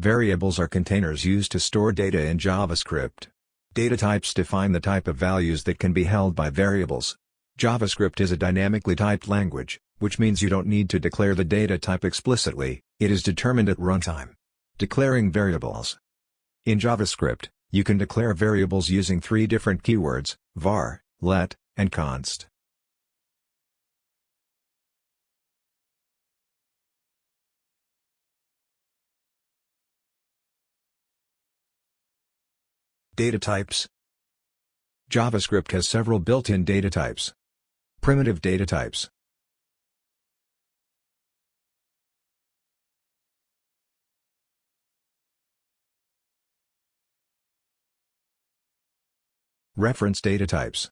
Variables are containers used to store data in JavaScript. Data types define the type of values that can be held by variables. JavaScript is a dynamically typed language, which means you don't need to declare the data type explicitly, it is determined at runtime. Declaring variables. In JavaScript, you can declare variables using three different keywords: var, let, and const. Data types. JavaScript has several built-in data types. Primitive data types. Reference data types.